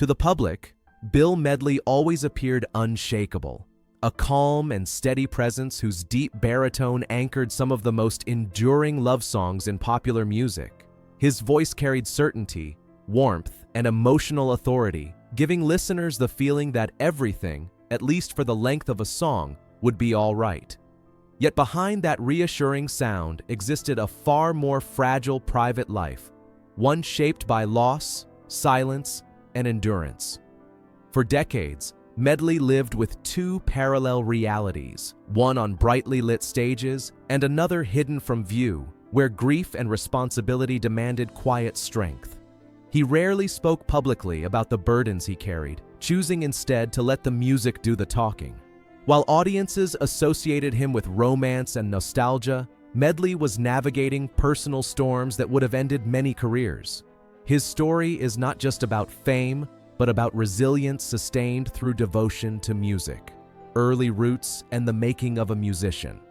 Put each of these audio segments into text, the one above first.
To the public, Bill Medley always appeared unshakable, a calm and steady presence whose deep baritone anchored some of the most enduring love songs in popular music. His voice carried certainty, warmth, and emotional authority, giving listeners the feeling that everything, at least for the length of a song, would be all right. Yet behind that reassuring sound existed a far more fragile private life, one shaped by loss, silence, and endurance. For decades, Medley lived with two parallel realities, one on brightly lit stages and another hidden from view, where grief and responsibility demanded quiet strength. He rarely spoke publicly about the burdens he carried, choosing instead to let the music do the talking. While audiences associated him with romance and nostalgia, Medley was navigating personal storms that would have ended many careers. His story is not just about fame, but about resilience sustained through devotion to music, early roots, and the making of a musician.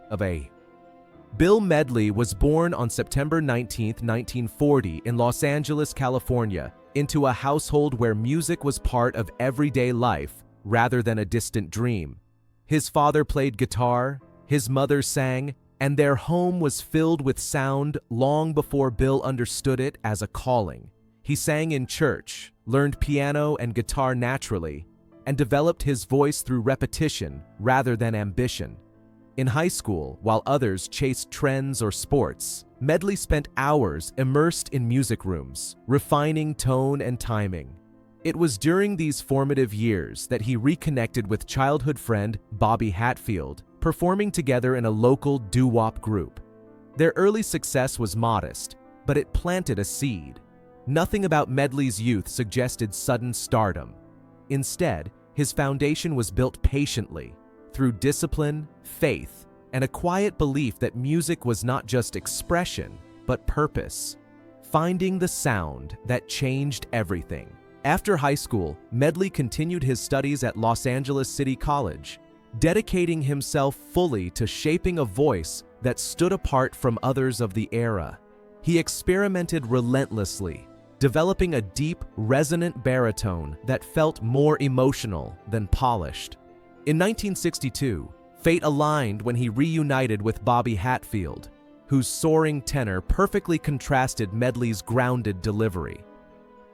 Bill Medley was born on September 19, 1940 in Los Angeles, California, into a household where music was part of everyday life rather than a distant dream. His father played guitar, his mother sang, and their home was filled with sound long before Bill understood it as a calling. He sang in church, learned piano and guitar naturally, and developed his voice through repetition rather than ambition. In high school, while others chased trends or sports, Medley spent hours immersed in music rooms, refining tone and timing. It was during these formative years that he reconnected with childhood friend Bobby Hatfield, performing together in a local doo-wop group. Their early success was modest, but it planted a seed. Nothing about Medley's youth suggested sudden stardom. Instead, his foundation was built patiently, through discipline, faith, and a quiet belief that music was not just expression, but purpose. Finding the sound that changed everything. After high school, Medley continued his studies at Los Angeles City College, dedicating himself fully to shaping a voice that stood apart from others of the era. He experimented relentlessly, developing a deep, resonant baritone that felt more emotional than polished. In 1962, fate aligned when he reunited with Bobby Hatfield, whose soaring tenor perfectly contrasted Medley's grounded delivery.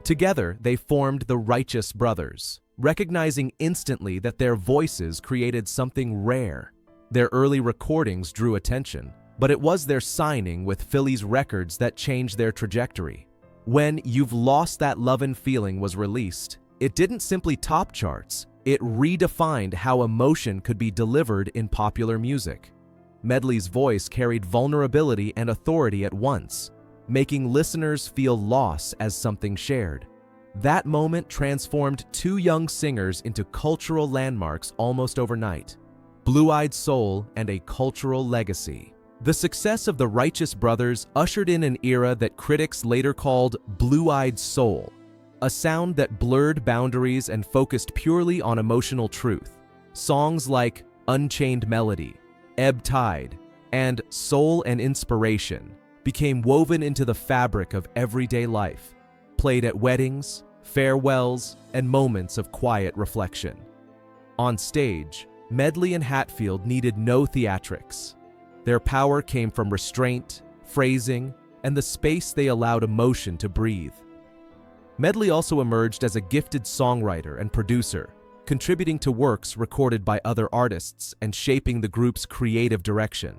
Together, they formed the Righteous Brothers, recognizing instantly that their voices created something rare. Their early recordings drew attention, but it was their signing with Philly's Records that changed their trajectory. When You've Lost That Lovin' Feeling was released, it didn't simply top charts, it redefined how emotion could be delivered in popular music. Medley's voice carried vulnerability and authority at once, making listeners feel loss as something shared. That moment transformed two young singers into cultural landmarks almost overnight. Blue-Eyed Soul and a cultural legacy. The success of the Righteous Brothers ushered in an era that critics later called Blue-Eyed Soul, a sound that blurred boundaries and focused purely on emotional truth. Songs like Unchained Melody, Ebb Tide, and Soul and Inspiration became woven into the fabric of everyday life, played at weddings, farewells, and moments of quiet reflection. On stage, Medley and Hatfield needed no theatrics. Their power came from restraint, phrasing, and the space they allowed emotion to breathe. Medley also emerged as a gifted songwriter and producer, contributing to works recorded by other artists and shaping the group's creative direction.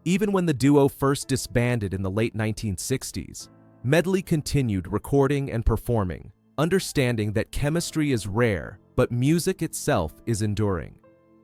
Even when the duo first disbanded in the late 1960s, Medley continued recording and performing, understanding that chemistry is rare, but music itself is enduring.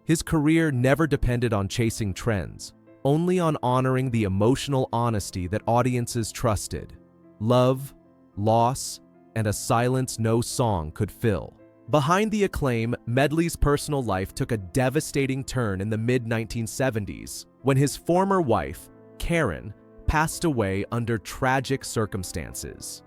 His career never depended on chasing trends, only on honoring the emotional honesty that audiences trusted. Love, loss, and a silence no song could fill. Behind the acclaim, Medley's personal life took a devastating turn in the mid-1970s when his former wife, Karen, passed away under tragic circumstances.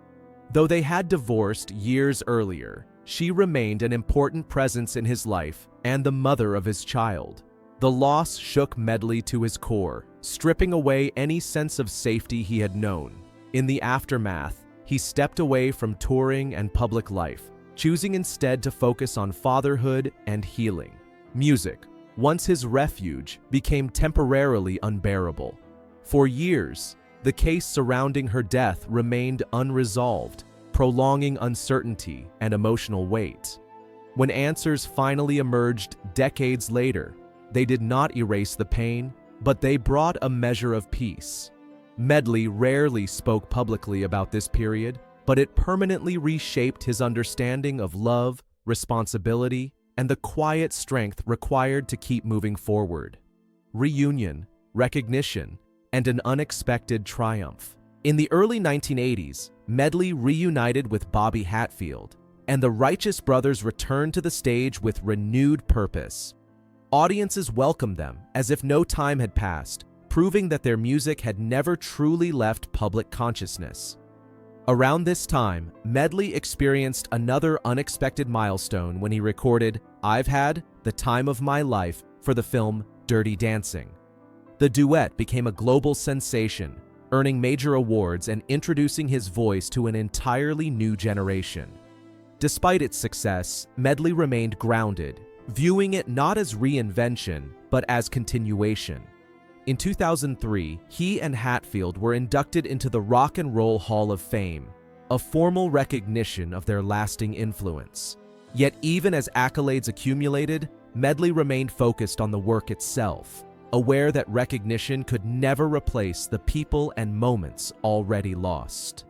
Though they had divorced years earlier, she remained an important presence in his life and the mother of his child. The loss shook Medley to his core, stripping away any sense of safety he had known. In the aftermath, he stepped away from touring and public life, choosing instead to focus on fatherhood and healing. Music, once his refuge, became temporarily unbearable. For years, the case surrounding her death remained unresolved, prolonging uncertainty and emotional weight. When answers finally emerged decades later, they did not erase the pain, but they brought a measure of peace. Medley rarely spoke publicly about this period, but it permanently reshaped his understanding of love, responsibility, and the quiet strength required to keep moving forward. Reunion, recognition, and an unexpected triumph. In the early 1980s, Medley reunited with Bobby Hatfield, and the Righteous Brothers returned to the stage with renewed purpose. Audiences welcomed them as if no time had passed, proving that their music had never truly left public consciousness. Around this time, Medley experienced another unexpected milestone when he recorded "I've Had the Time of My Life" for the film Dirty Dancing. The duet became a global sensation, earning major awards and introducing his voice to an entirely new generation. Despite its success, Medley remained grounded, viewing it not as reinvention, but as continuation. In 2003, he and Hatfield were inducted into the Rock and Roll Hall of Fame, a formal recognition of their lasting influence. Yet even as accolades accumulated, Medley remained focused on the work itself, aware that recognition could never replace the people and moments already lost.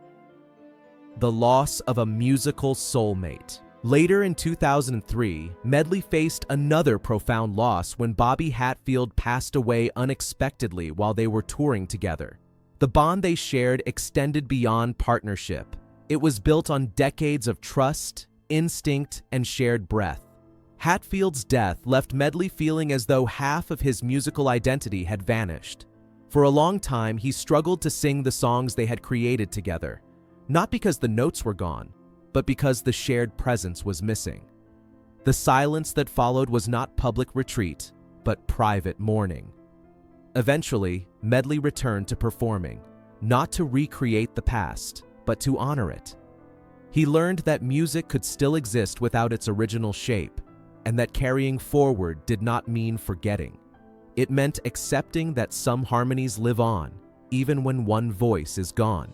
The loss of a musical soulmate. Later in 2003, Medley faced another profound loss when Bobby Hatfield passed away unexpectedly while they were touring together. The bond they shared extended beyond partnership. It was built on decades of trust, instinct, and shared breath. Hatfield's death left Medley feeling as though half of his musical identity had vanished. For a long time, he struggled to sing the songs they had created together, not because the notes were gone, but because the shared presence was missing. The silence that followed was not public retreat, but private mourning. Eventually, Medley returned to performing, not to recreate the past, but to honor it. He learned that music could still exist without its original shape, and that carrying forward did not mean forgetting. It meant accepting that some harmonies live on, even when one voice is gone.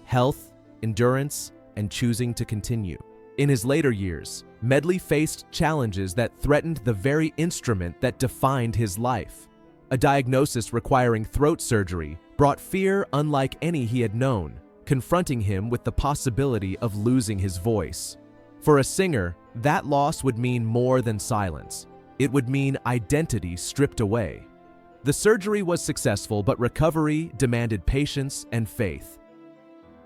Health, endurance, and choosing to continue. In his later years, Medley faced challenges that threatened the very instrument that defined his life. A diagnosis requiring throat surgery brought fear unlike any he had known, confronting him with the possibility of losing his voice. For a singer, that loss would mean more than silence. It would mean identity stripped away. The surgery was successful, but recovery demanded patience and faith.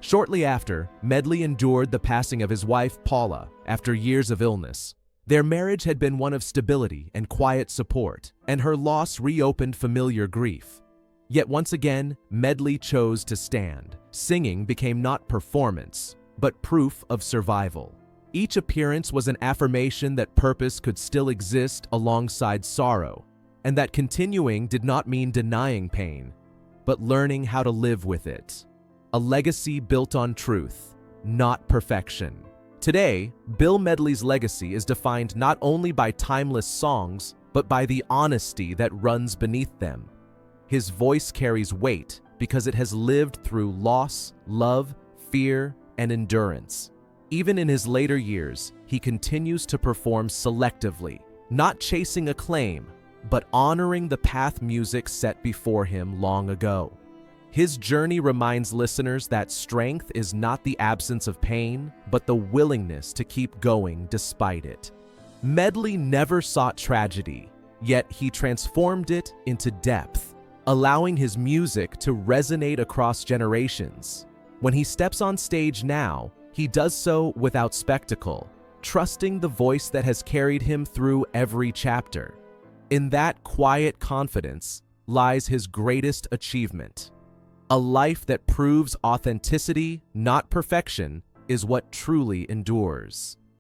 Shortly after, Medley endured the passing of his wife, Paula, after years of illness. Their marriage had been one of stability and quiet support, and her loss reopened familiar grief. Yet once again, Medley chose to stand. Singing became not performance, but proof of survival. Each appearance was an affirmation that purpose could still exist alongside sorrow, and that continuing did not mean denying pain, but learning how to live with it. A legacy built on truth, not perfection. Today, Bill Medley's legacy is defined not only by timeless songs, but by the honesty that runs beneath them. His voice carries weight because it has lived through loss, love, fear, and endurance. Even in his later years, he continues to perform selectively, not chasing acclaim, but honoring the path music set before him long ago. His journey reminds listeners that strength is not the absence of pain, but the willingness to keep going despite it. Medley never sought tragedy, yet he transformed it into depth, allowing his music to resonate across generations. When he steps on stage now, he does so without spectacle, trusting the voice that has carried him through every chapter. In that quiet confidence lies his greatest achievement. A life that proves authenticity, not perfection, is what truly endures.